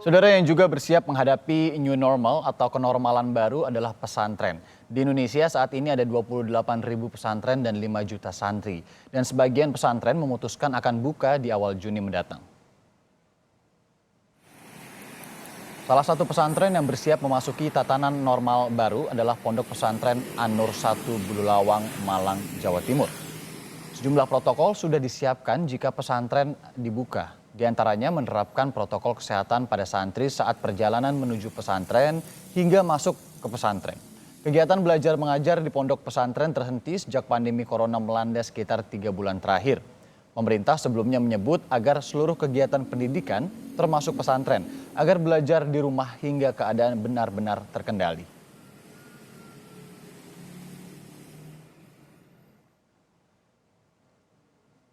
Saudara yang juga bersiap menghadapi new normal atau kenormalan baru adalah pesantren. Di Indonesia saat ini ada 28.000 pesantren dan 5 juta santri. Dan sebagian pesantren memutuskan akan buka di awal Juni mendatang. Salah satu pesantren yang bersiap memasuki tatanan normal baru adalah Pondok Pesantren An-Nur 1 Bululawang, Malang, Jawa Timur. Sejumlah protokol sudah disiapkan jika pesantren dibuka. Di antaranya menerapkan protokol kesehatan pada santri saat perjalanan menuju pesantren hingga masuk ke pesantren. Kegiatan belajar mengajar di pondok pesantren terhenti sejak pandemi corona melanda sekitar 3 bulan terakhir. Pemerintah sebelumnya menyebut agar seluruh kegiatan pendidikan termasuk pesantren agar belajar di rumah hingga keadaan benar-benar terkendali.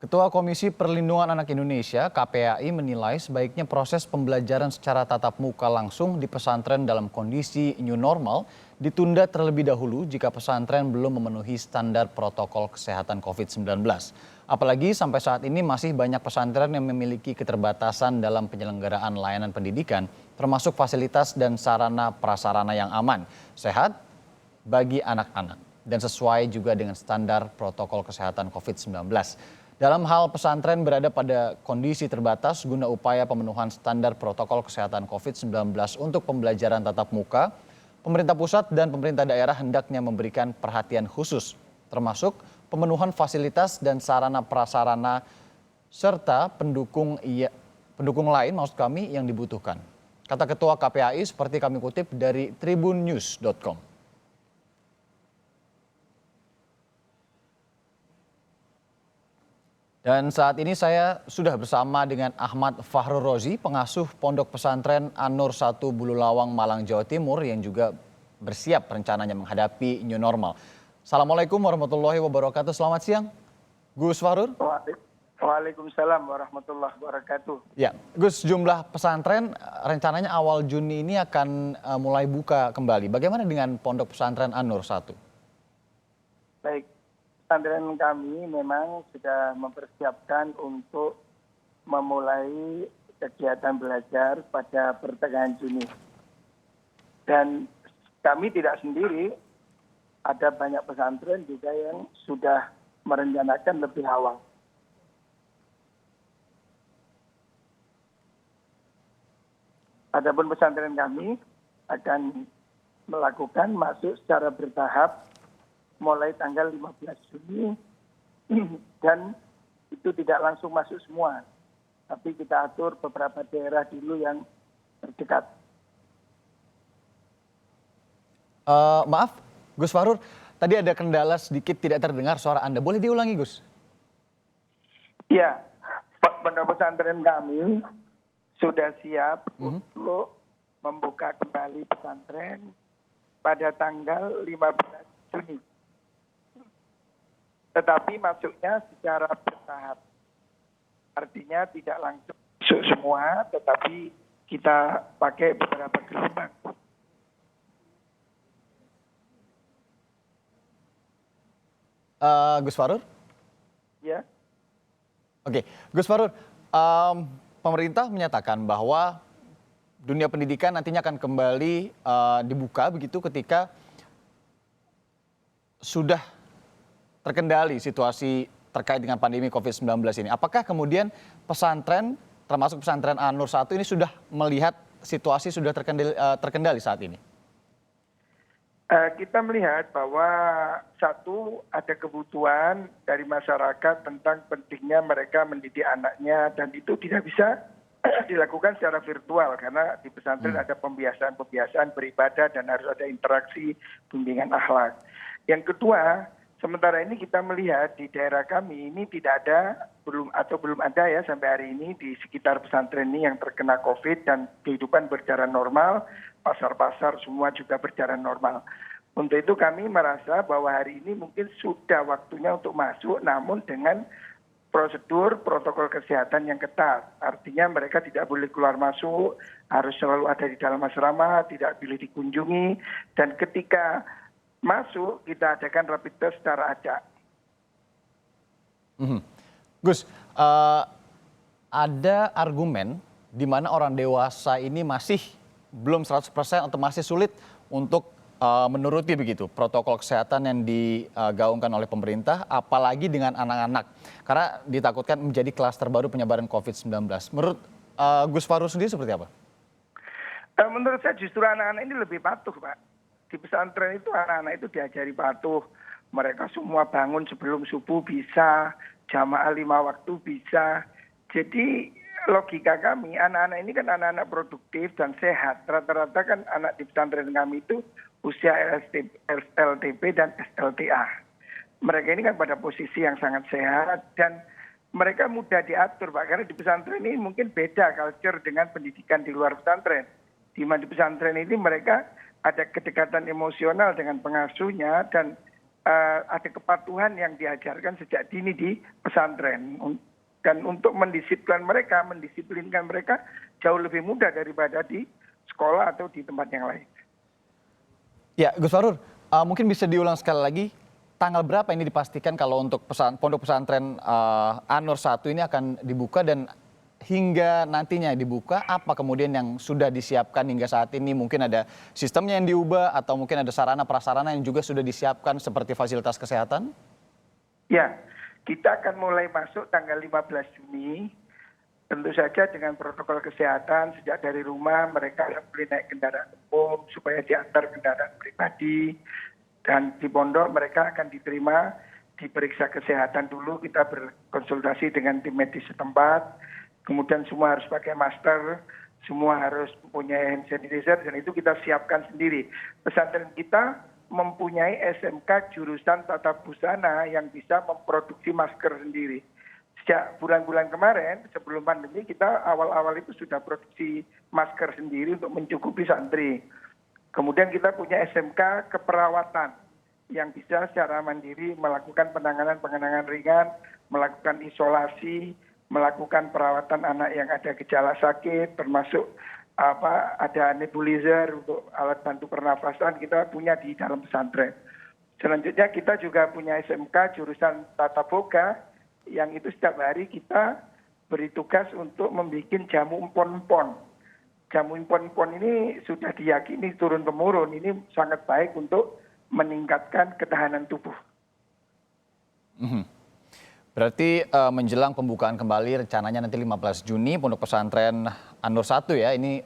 Ketua Komisi Perlindungan Anak Indonesia (KPAI) menilai sebaiknya proses pembelajaran secara tatap muka langsung di pesantren dalam kondisi new normal ditunda terlebih dahulu jika pesantren belum memenuhi standar protokol kesehatan COVID-19. Apalagi sampai saat ini masih banyak pesantren yang memiliki keterbatasan dalam penyelenggaraan layanan pendidikan, termasuk fasilitas dan sarana prasarana yang aman, sehat bagi anak-anak, dan sesuai juga dengan standar protokol kesehatan COVID-19. Dalam hal pesantren berada pada kondisi terbatas guna upaya pemenuhan standar protokol kesehatan COVID-19 untuk pembelajaran tatap muka, pemerintah pusat dan pemerintah daerah hendaknya memberikan perhatian khusus, termasuk pemenuhan fasilitas dan sarana prasarana serta pendukung lain yang dibutuhkan. Kata Ketua KPAI seperti kami kutip dari tribunnews.com. Dan saat ini saya sudah bersama dengan Ahmad Fahrul Rozi, pengasuh Pondok Pesantren An-Nur 1 Bululawang, Malang, Jawa Timur yang juga bersiap rencananya menghadapi new normal. Assalamualaikum warahmatullahi wabarakatuh. Selamat siang, Gus Fahrul. Waalaikumsalam warahmatullahi wabarakatuh. Ya, Gus, jumlah pesantren rencananya awal Juni ini akan mulai buka kembali. Bagaimana dengan Pondok Pesantren An-Nur 1? Baik. Pesantren kami memang sudah mempersiapkan untuk memulai kegiatan belajar pada pertengahan Juni. Dan kami tidak sendiri, ada banyak pesantren juga yang sudah merencanakan lebih awal. Adapun pesantren kami akan melakukan masuk secara bertahap mulai tanggal 15 Juni dan itu tidak langsung masuk semua, tapi kita atur beberapa daerah dulu yang terdekat. Maaf, Gus Fahrul, tadi ada kendala sedikit tidak terdengar suara Anda. Boleh diulangi, Gus? Iya, pondok pesantren kami sudah siap untuk membuka kembali pesantren pada tanggal 15 Juni. Tetapi masuknya secara bertahap. Artinya tidak langsung masuk semua, tetapi kita pakai beberapa gelombang. Gus Fahrul? Ya. Oke, Gus Fahrul, pemerintah menyatakan bahwa dunia pendidikan nantinya akan kembali dibuka begitu ketika sudah terkendali situasi terkait dengan pandemi COVID-19 ini. Apakah kemudian pesantren, termasuk pesantren An-Nur 1 ini sudah melihat situasi sudah terkendali saat ini? Kita melihat bahwa satu, ada kebutuhan dari masyarakat tentang pentingnya mereka mendidik anaknya, dan itu tidak bisa dilakukan secara virtual karena di pesantren ada pembiasaan beribadah dan harus ada interaksi bimbingan akhlak. Yang kedua, sementara ini kita melihat di daerah kami ini tidak ada, belum ada ya sampai hari ini di sekitar pesantren ini yang terkena COVID dan kehidupan berjalan normal, pasar-pasar semua juga berjalan normal. Untuk itu kami merasa bahwa hari ini mungkin sudah waktunya untuk masuk, namun dengan prosedur protokol kesehatan yang ketat. Artinya mereka tidak boleh keluar masuk, harus selalu ada di dalam asrama, tidak boleh dikunjungi, dan ketika masuk kita adakan rapid test secara acak. Gus, ada argumen di mana orang dewasa ini masih belum 100% atau masih sulit untuk menuruti begitu protokol kesehatan yang digaungkan oleh pemerintah, apalagi dengan anak-anak. Karena ditakutkan menjadi klaster baru penyebaran COVID-19. Menurut Gus Fahrur sendiri seperti apa? Menurut saya justru anak-anak ini lebih patuh, Pak. Di pesantren itu anak-anak itu diajari patuh. Mereka semua bangun sebelum subuh bisa, jamaah 5 waktu bisa. Jadi logika kami, anak-anak ini kan anak-anak produktif dan sehat. Rata-rata kan anak di pesantren kami itu usia LTP dan SLTA. Mereka ini kan pada posisi yang sangat sehat dan mereka mudah diatur, Pak. Karena di pesantren ini mungkin beda culture dengan pendidikan di luar pesantren. Di mana di pesantren ini mereka ada kedekatan emosional dengan pengasuhnya dan ada kepatuhan yang diajarkan sejak dini di pesantren. Dan untuk mendisiplinkan mereka jauh lebih mudah daripada di sekolah atau di tempat yang lain. Ya, Gus Fahrur, mungkin bisa diulang sekali lagi, tanggal berapa ini dipastikan kalau untuk pondok pesantren An-Nur 1 ini akan dibuka dan hingga nantinya dibuka, apa kemudian yang sudah disiapkan hingga saat ini? Mungkin ada sistemnya yang diubah atau mungkin ada sarana prasarana yang juga sudah disiapkan seperti fasilitas kesehatan? Ya, kita akan mulai masuk tanggal 15 Juni. Tentu saja dengan protokol kesehatan, sejak dari rumah mereka boleh naik kendaraan umum supaya diantar kendaraan pribadi. Dan di pondok mereka akan diterima, diperiksa kesehatan dulu, kita berkonsultasi dengan tim medis setempat. Kemudian semua harus pakai masker, semua harus mempunyai hand sanitizer, dan itu kita siapkan sendiri. Pesantren kita mempunyai SMK jurusan tata busana yang bisa memproduksi masker sendiri. Sejak bulan-bulan kemarin, sebelum pandemi, kita awal-awal itu sudah produksi masker sendiri untuk mencukupi santri. Kemudian kita punya SMK keperawatan yang bisa secara mandiri melakukan penanganan ringan, melakukan isolasi, melakukan perawatan anak yang ada gejala sakit, termasuk ada nebulizer untuk alat bantu pernafasan kita punya di dalam pesantren. Selanjutnya kita juga punya SMK jurusan tata boga yang itu setiap hari kita beri tugas untuk membuat jamu empon-empon. Jamu empon-empon ini sudah diyakini turun-temurun, ini sangat baik untuk meningkatkan ketahanan tubuh. Berarti menjelang pembukaan kembali rencananya nanti 15 Juni Pondok Pesantren An-Nur 1 ya, ini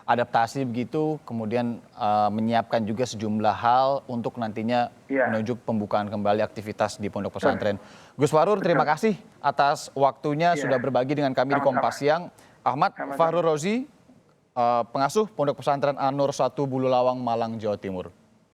adaptasi begitu, kemudian menyiapkan juga sejumlah hal untuk nantinya menuju pembukaan kembali aktivitas di Pondok Pesantren. Gus Fahrur, terima kasih atas waktunya sudah berbagi dengan kami di Kompas Siang. Ahmad Fahrur Rozi, pengasuh Pondok Pesantren An-Nur 1 Bululawang, Malang, Jawa Timur.